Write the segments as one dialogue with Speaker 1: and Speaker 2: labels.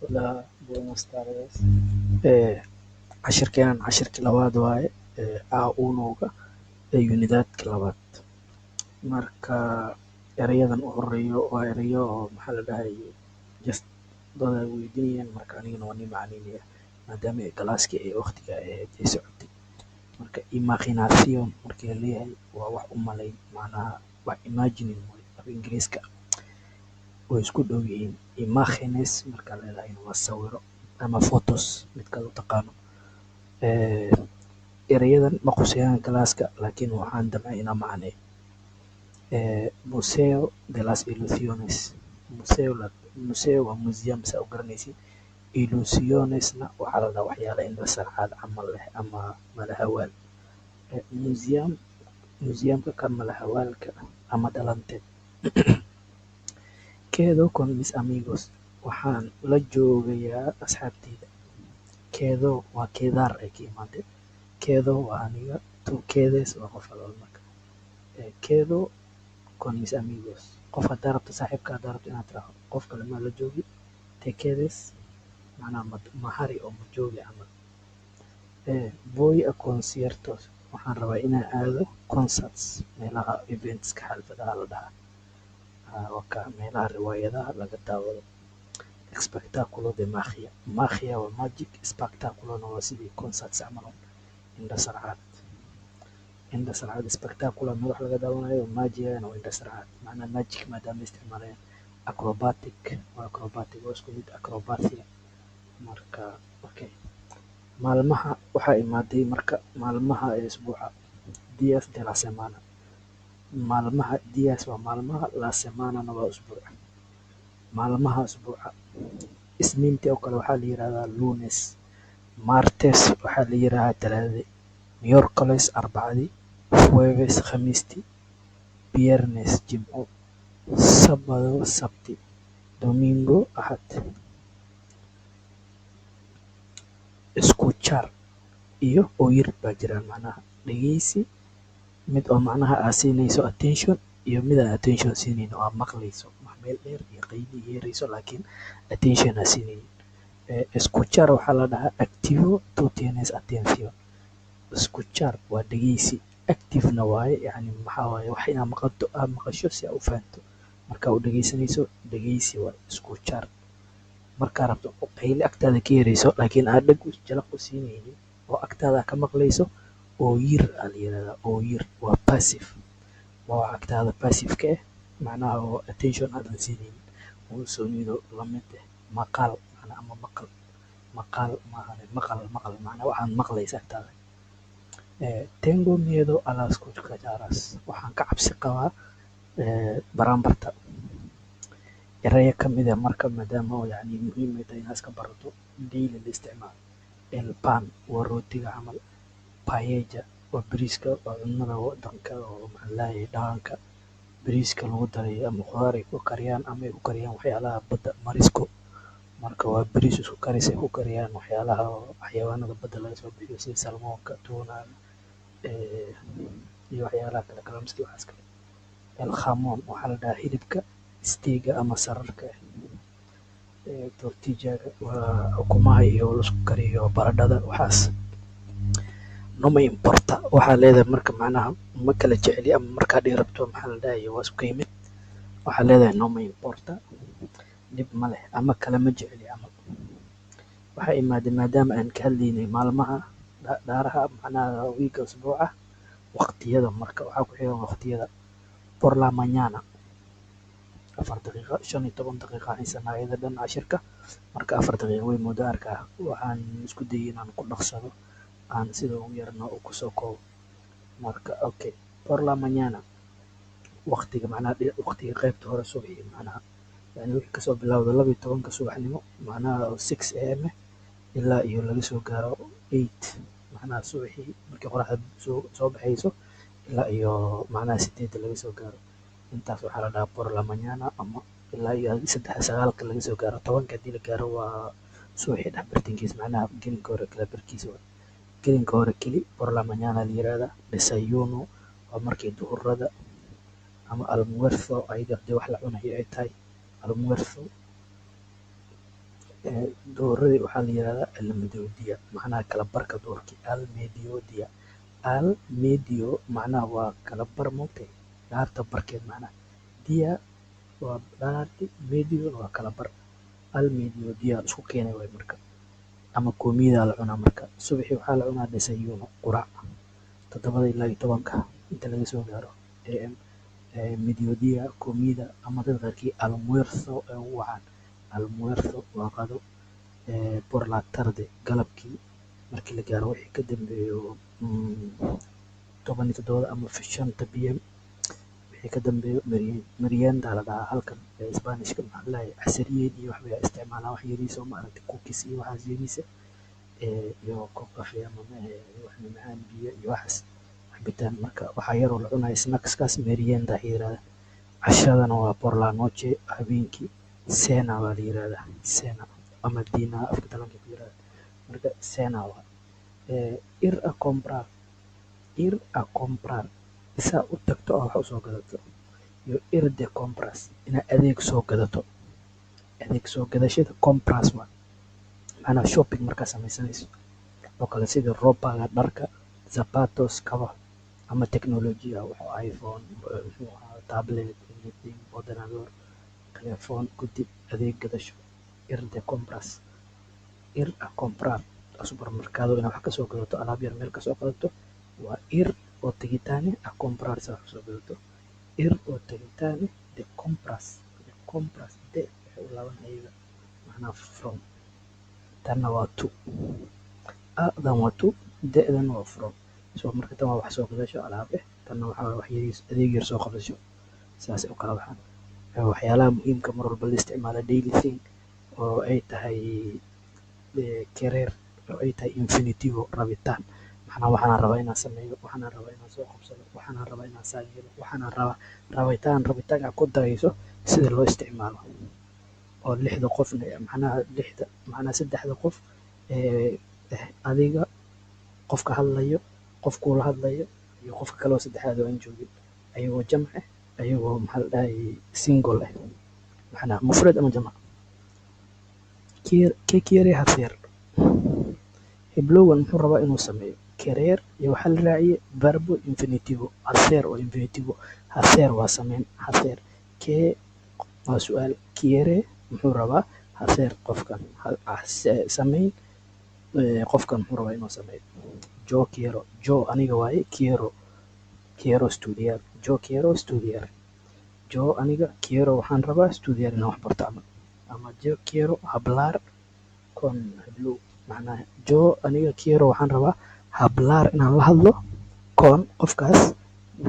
Speaker 1: Hola, buenas tardes. Cashirkeenan cashirkii labaad waaye A1-ga unidadka labaad. Marka erayadan u horeeyo waa erayo oo maxaa la dhahaye just dad ay weydiinayaan marka anigana waan ii macneynaya maadaama ay galaaskii ay waqtiga ahayd ay socotay. Marka imagination markii la leeyahay waa wax u malayn macnaha wax imagining waaye af Ingiriiska way isku dhow yihiin. Imagines marka leedahayna waa sawiro ama photos midkaad u taqaano. Erayadan ma khusayaan galaaska laakiin waxaan damcay inaan macneeyo. Museo de las Ilusiones. Museo waa museum saa u garanaysid. Ilusionesna waxaa la dhahaa waxyaala indho sarcaad camal leh ama malahawaal. Museumka ka malahawaalka ama dhalanteed. Quedo con mis amigos. Waxaan la joogayaa asxaabteyda. Quedo waa quedar ay ka imaatay. Quedo waa aniga. Tú quedes waa qof kale marka. Quedo con mis amigos. Qof hadaa rabto saaxiibka hadaa rabto inaad tiraahdo qof kale ma la joogi. Te quedes macnaha ma hari oo ma joogi camal. Voy a conciertos. Waxaan rabaa inaan aado concerts meelaha eventska xalfadaha la dhahaa. Meelaha riwaayadaha laga daawado. Espectáculo de magia. Magia waa magic, espectáculona waa sidii concerts camal indho sarcaad. Indho sarcaad spectacular madax laga daawanayo, magiyana waa indho sarcaad. Macnaha magic maadaama ay isticmaalayaan. Acrobatic waa isku mid acrobatia. Marka okay. Maalmaha waxaa imaaday marka maalmaha ee isbuuca. Días de la semana. Maalmaha días waa maalmaha, la semanana waa usbuuca. Maalmaha usbuuca. Isniintii oo kale waxaa la yiraahdaa lunes. Martes waxaa la yiraahdaa talaadadii. Miércoles arbacadii. Jueves khamiistii. Viernes jimco. Sábado sabti. Domingo axad. Escuchar iyo oír baa jiraan macnaha dhegeysi mid oo macnaha aad siinayso attention iyo mid aan attention siinayn oo aad maqlayso wax meel dheer iyo qayli yeerayso laakiin attention aad siinaynin. Escuchar waxaa la dhahaa activo tú tienes atención. Escuchar waa dhegeysi active-na waaye yacni maxaa waaye wax inaad maqasho si aad u fahanto. Marka u dhegeysanayso dhegeysi waaye escuchar. Markaa rabto qayli agtaada ka yeerayso laakiin aad dhag jalaq u siinaynin oo agtaada ka maqlayso oír aa la yiraahdaa. Oír waa passive. Waa wax agtaada passive ka ah macnaha oo attention aadan siinaynin. Sonido la mid ah maqal macnaha ama maqal. Maqal maahan maqal macnaha waxaad maqlaysa agtaada. Tengo miedo a las cucarachas. Waxaan ka cabsi qabaa baranbarta. Eraya ka mid ah marka maadaama oo yacni muhiim ay tahay inaad iska barato daily la isticmaalo. El pan waa rootiga camal. Paella waa bariiska waa cunnada wadanka oo maxaa la dhahaye dhaqanka. Bariiska lagu daray ama khudaar ay ku kariyaan ama ay ku kariyaan waxyaalaha badda marisco. Marka waa bariis isku karis ay ku kariyaan waxyaalaha oo xayawaanada badda laga soo bixiyo sida salmonka, tuna iyo waxyaalaha kale kalluumeysiga waxaas kale. El jamon waxaa la dhahaa hilibka steega ama sararka. Tortijaga waa ukumaha iyo la isku kariyo baradhada waxaas. No me importa waxaa leedahay marka macnaha ma kala jeceli ama markaad ii rabto maxaa la dhahaye waa isku yimid. Waxaa leedahay no me importa dhib ma leh ama kala ma jeceli camal. Waxaa imaaday maadaama aan ka hadlaynay maalmaha dhaaraha macnaha wiiga usbuuca waqtiyada marka waxaa ku xiran waqtiyada. Por la mañana 4 daqiiqo 15 daqiiqo haysanaa ayada dhan cashirka marka 4 daqiiqo way muddo arkaa waxaan isku dayay inaan ku dhaqsado aan sida ugu yarna u ku soo koobo. Marka okay. Por la mañana waqtiga macnaha waqtiga qaybta hore subaxii macnaha yani wixii kasoo bilowda 12 subaxnimo macnaha 6 am ilaa iyo laga soo gaaro 8 macnaha subaxii markii qoraxda soo baxayso ilaa iyo macnaha 8 laga soo gaaro. Intaas waxaa la dhahaa por la mañana ama ilaa iyo 9 laga soo gaaro 10 hadii la gaaro waa subaxii dhex bartankiisa macnaha gelinka hore kala barkiisa waaye. Gelinka hore keli por la mañana la yiraahdaa. Desayuno waa markii duhurada ama almuerzo ayada hadii wax la cunayo ay tahay almuerzo. dooradii waxaa la yidhahdaa almediodiya, macnaha kala barka doorkii almediodia. Almedio macnaha waa kala bar moogtay, dhaarta barkeed macnaha. Dia waa dhaarti, medio waa kala bar. Almediodia isku keenay waay marka. Ama koomiyada la cunaa marka. Subaxii waxaa la cunaa desayuno, quraac. 7 ilaa 10 inta laga soo gaaro AM. Mediodía comida ama dadka qaarkii almuerzo ay ugu wacaan. Almuerzo waa qado por la tarde galabkii markii la gaaro wixii ka dambeeyo 17 ama 5 PM wixii ka dambeeyo merienda la dhahaa halkan Isbaanishka maxaa la dhahay casariyeed iyo wax bay isticmaalaan wax yariis oo maaragtay cookies iyo waxaas yariisa iyo koob kafee ama wax macaan biyo iyo waxaas cabitaan marka waxaa yaroo la cunayo snackskaas merienda la yiraahdaa. Cashadana waa por la noche habeenkii cena waa la yiraahdaa cena ama dina afka talaanka ku yiraahdaa marka cena waa ir a comprar isaa u tagto oo wax u soo gadato iyo ir de compras inaad adeeg soo gadato. Adeeg soo gadashada compras waa macnaha shopping markaa samaysanayso oo kale sida ropaga dharka zapatos kaba ama teknolojiya waxa iPhone muxuu ahaa tablet anything ordenador telefoon kadib adeeg gadasho ir de compras ir a comprar supermercado inaad wax ka soo gadato alaab yar meel ka soo gadato waa ir oo tegitaane a comprar saa wax soo gadato ir oo tegitaane de compras de waxay u laaban ayaga macnaha from tanna waa to dan waa to de-dan waa from soo marka tan waa wax soo gadasho alaab tanna waxaa wax yariis adeeg yar soo qabasho saasay u kala baxaan waxyaalaha muhiimka mar walba la isticmaalo daily thing oo ay tahay querer oo ay tahay infinitivo rabitaan macnaha waxaan rabaa inaan sameeyo waxaan rabaa inaan soo qabsado waxaan rabaa inaan saa yeelo waxaan rabaa rabitaanka ku darayso sida loo isticmaalo oo 6 qofna macnaha 3 qof adiga qofka hadlayo qofkuu la hadlayo iyo qofka kale oo saddexaad oo aan joogin ayagoo jamc ayagoo maxaa la dhahay single macnaha mufrad ama jamc que quiere hacer heblowan muxuu rabaa inuu sameeyo querer iyo waxaa la raaciyay verbo infinitivo hacer oo infinitivo hacer waa sameyn hacer que waa su'aal quiere muxuu rabaa hacer qofkan sameyn qofkan muxuu rabaa inuu sameeyo yo aniga waaye quiero estudiar yo aniga quiero waxaan rabaa estudiar inaan wax barto ama yo quiero hablar con heblow macnaha yo aniga quiero waxaan rabaa hablar inaan la hadlo con qofkaas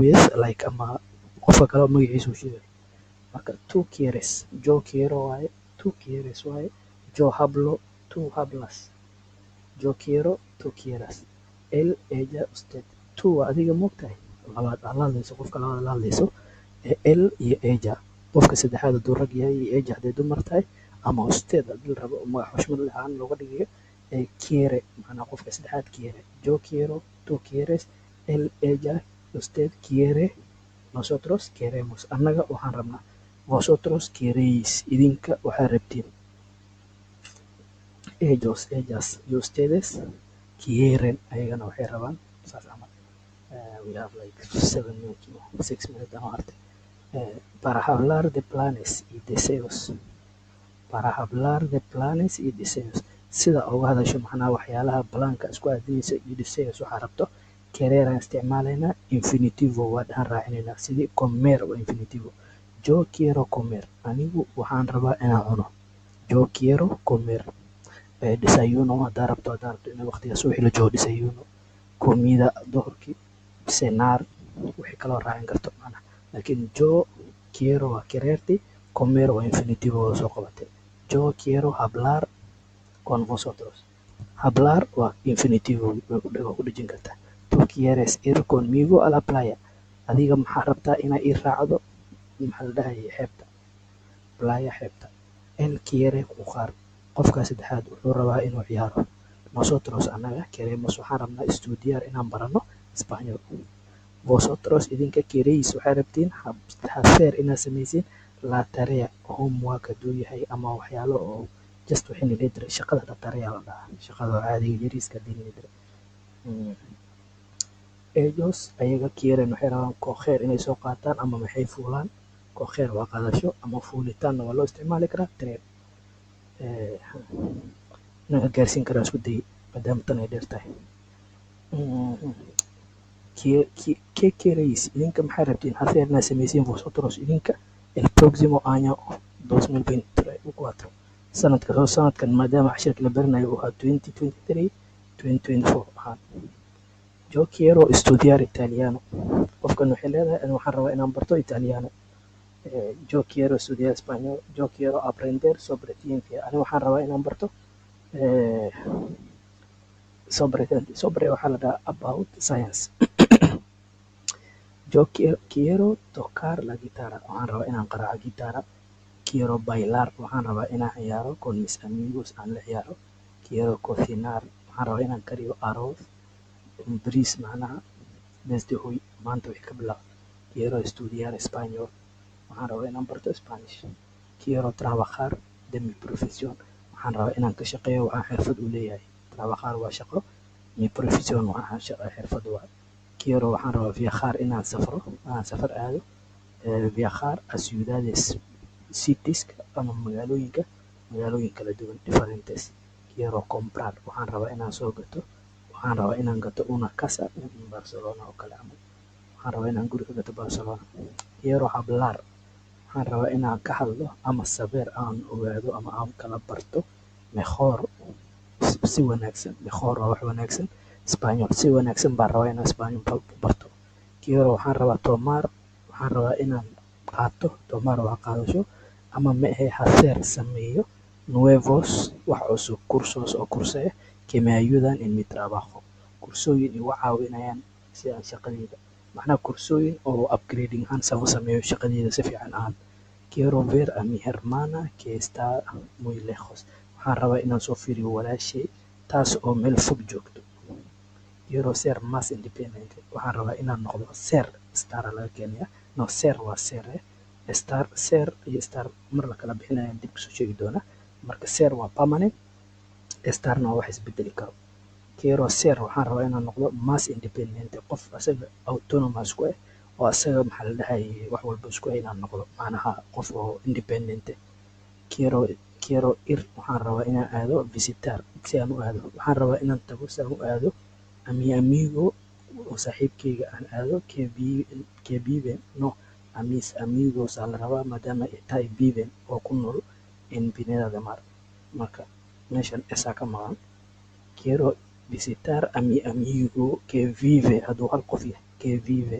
Speaker 1: with like ama qofka kale oo magaciisa uu sheegay marka tú quieres yo quiero waaye tú quieres waaye yo hablo tú hablas yo quiero tú quieras él ella usted tú waa adiga moogtahay labaad aad la hadlayso qofka labaad la hadlayso él iyo ella qofka saddexaad hadduu rag yahay iyo ella hadday dumar tahay ama usted haddii la rabo magac xushmad ahaan looga dhigayo quiere macnaha qofka saddexaad quiere yo quiero tú quieres él ella usted quiere nosotros queremos annaga waxaan rabnaa vosotros queréis idinka waxaa rabtiin ellos ellas iyo ustedes quieren ayagana waxay rabaan saas camal we have like 7 minutes no 6 minutes ano hartay para hablar de planes y deseos sida uga hadasho macnaha waxyaalaha balaanka isku aadinaysa iyo deseos waxaa rabto quereraan isticmaalaynaa infinitivo waa dhahan raacinaynaa sidii comer waa infinitivo yo quiero comer anigu waxaan rabaa inaan cuno yo quiero comer desayuno haddaa rabto in waqtigaas wixii la joogo desayuno comida duhurkii cenar wixii kaloo raacin karto macnaha laakiin yo quiero waa quererti comer waa infinitivo oo soo qabatay yo quiero hablar con vosotros hablar waa infinitivo waa ku dhejin kartaa tú quieres ir conmigo a la playa adiga maxaa rabtaa inaa ii raacdo maxaa la dhahayay xeebta playa xeebta él quiere jugar qofka saddexaad wuxuu rabaa inuu ciyaaro nosotros annaga queremos waxaan rabnaa estudiar inaan barano Español vosotros idinka queréis waxay rabtiin hacer inaad samaysiin la tarea homework hadduu yahay ama waxyaalo oo just waxay nidhi jiray shaqada dhaqaariyaa la dhahaa shaqada caadiga yariiska hadii nidhi jiray ellos ayaga quieren waxay rabaan coger inay soo qaataan ama maxay fuulaan coger waa qaadasho ama fuulitaanna waa loo isticmaali karaa train inaan gaarsiin karaa isku dayay maadaama tan ay dheer tahay ¿Qué queréis? Idinka maxay rabtiin hacer inaad samaysiin vosotros idinka el próximo año 2024 sanadkan maadaama cashirka la baranayo uu ahaa 2023 2024 ahaan yo quiero estudiar italiano qofkan waxay leedahay ani waxaan rabaa inaan barto italiano yo quiero estudiar español yo quiero aprender sobre ciencia ani waxaan rabaa inaan barto sobre waxaa la dhahaa about science yo quiero tocar la guitarra waxaan rabaa inaan qaraaco guitarra quiero bailar waxaan rabaa inaan ciyaaro con mis amigos aan la ciyaaro quiero cocinar waxaan rabaa inaan kariyo arroz bariis macnaha desde hoy maanta wixii ka bilaab quiero estudiar español waxaan rabaa inaan barto spanish quiero trabajar de mi profesión waxaan rabaa inaan ka shaqeeyo waxaan xirfad u leeyahay trabajar waa shaqo mi profesión waxaan xirfad waa quiero waxaan rabaa viajar inaan safar aado viajar a ciudades cities ama magaalooyin kala duwan differentes quiero comprar waxaan rabaa inaan soo gato waxaan rabaa inaan gato una casa in Barcelona oo kale camal waxaan rabaa inaan guri ka gato Barcelona quiero hablar waxaan rabaa inaan ka hadlo ama saber aan ogaado ama aan kala barto mejor si wanaagsan mejor waa wax wanaagsan Español si wanaagsan baan rabaa inaan Español barto quiero waxaan rabaa tomar waxaan rabaa inaan qaato tomar waa qaadasho ama hacer sameeyo nuevos wax cusub cursos oo kursee que me ayudan en mi trabajo kursooyin igu caawinayaan si aan shaqadeyda macnaha kursooyin oo upgrading ahaan sameeyo shaqadeyda si fiican ahaan quiero ver a mi hermana que está muy lejos waxaan rabaa inaan soo fiiriyo walaashay taas oo meel fog joogto quiero ser más independiente waxaan rabaa inaan noqdo ser star laga keenaya no ser waa ser star ser iyo star mar la kala bixinayaan dib kasoo sheegi doona marka ser waa permanent starna waa wax isbedeli karo quiero ser waxaan rabaa inaan noqdo más independiente qof asaga autonomous ku oo asaga maxaa la dhahay wax walba isku inaan noqdo macnaha qof oo independent quiero ir waxaan rabaa inaan aado visitar si aan u aado waxaan rabaa inaan tago si aan u aado a mi amigo oo saaxiibkeyga aan aado que viven no a mis amigos aan la rabaa maadaama ay tahay viven oo ku nool en Pineda de Mar marka meeshan esaa ka maqan quiero visitar a mi amigo que vive hadduu hal qof yahay que vive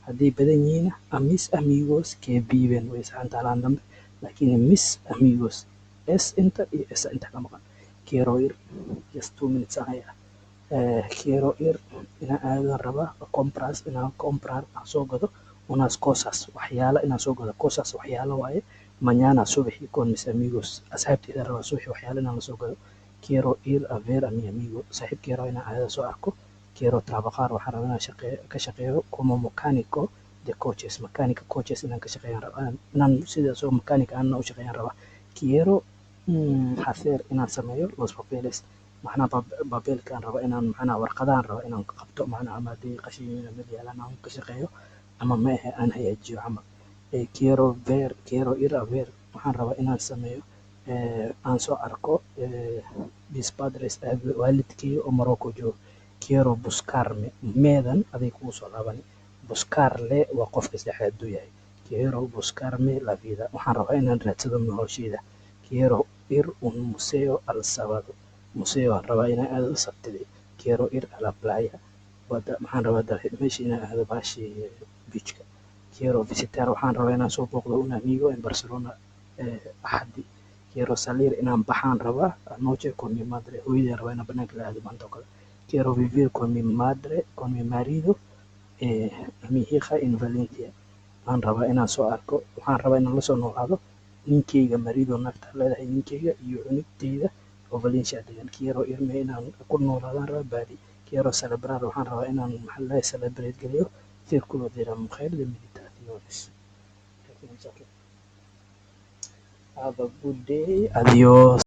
Speaker 1: hadday badan yihiin a mis amigos que viven way saxan taalaan dambe laakiin mis amigos es inta iyo esa inta ka maqan quiero ir just 2 minutes ahaya quiero ir inaan aadaan rabaa comprar aan soo gado unas cosas waxyaala inaan soo gado cosas waxyaala waaye mañana subaxii con mis amigos asxaabteyda rabaa subaxii waxyaala inaan lasoo gado quiero ir a ver a mi amigo saaxiibkey rabaa inaan aadada soo arko quiero trabajar waxaan rabaa inaan ka shaqeeyo como mecánico de coaches mecánica coaches inaan ka shaqeeyaan rabaa inaan sidaas oo mechanic aanna u shaqeeyaan rabaa quiero hacer inaan sameeyo los papeles macnaha babeelkaan raba inaan macnaha warqadahan raba inaan qabto macnaha ama haddii qashin mid yaalaan aan ka shaqeeyo ama maahe aan hagaajiyo camal quiero ir a ver waxaan rabaa inaan sameeyo aan soo arko mis padres waalidkay oo Morocco joogo quiero buscarme meedan aday kugu soo laabani buscarle waa qofka saddexaad hadduu yahay quiero buscarme la vida waxaan rabaa inaan raadsado nolosheyda quiero ir un museo al sábado museo aan rabaa inaan aado sabtidii quiero ir a la playa waxaan rabaa meesha inaan aado baashi beachka quiero visitar waxaan rabaa inaan soo booqdo un amigo en Barcelona axadii quiero salir inaan baxaan rabaa anoche con mi madre hooyadeen rabaa inaan banaanka la aado maanta oo kale quiero vivir con mi madre con mi marido mi hija en Valencia waxaan rabaa inaan soo arko waxaan rabaa inaan lasoo noolaado ninkeyga marido naagta leedahay ninkeyga iyo cunugteyda oo Valencia degan quiero irme inaan ku noolaadaan rabaa Bali quiero celebrar waxaan rabaa inaan maxaa la celebrate geliyo círculo de la mujer de meditaciones have a good day adios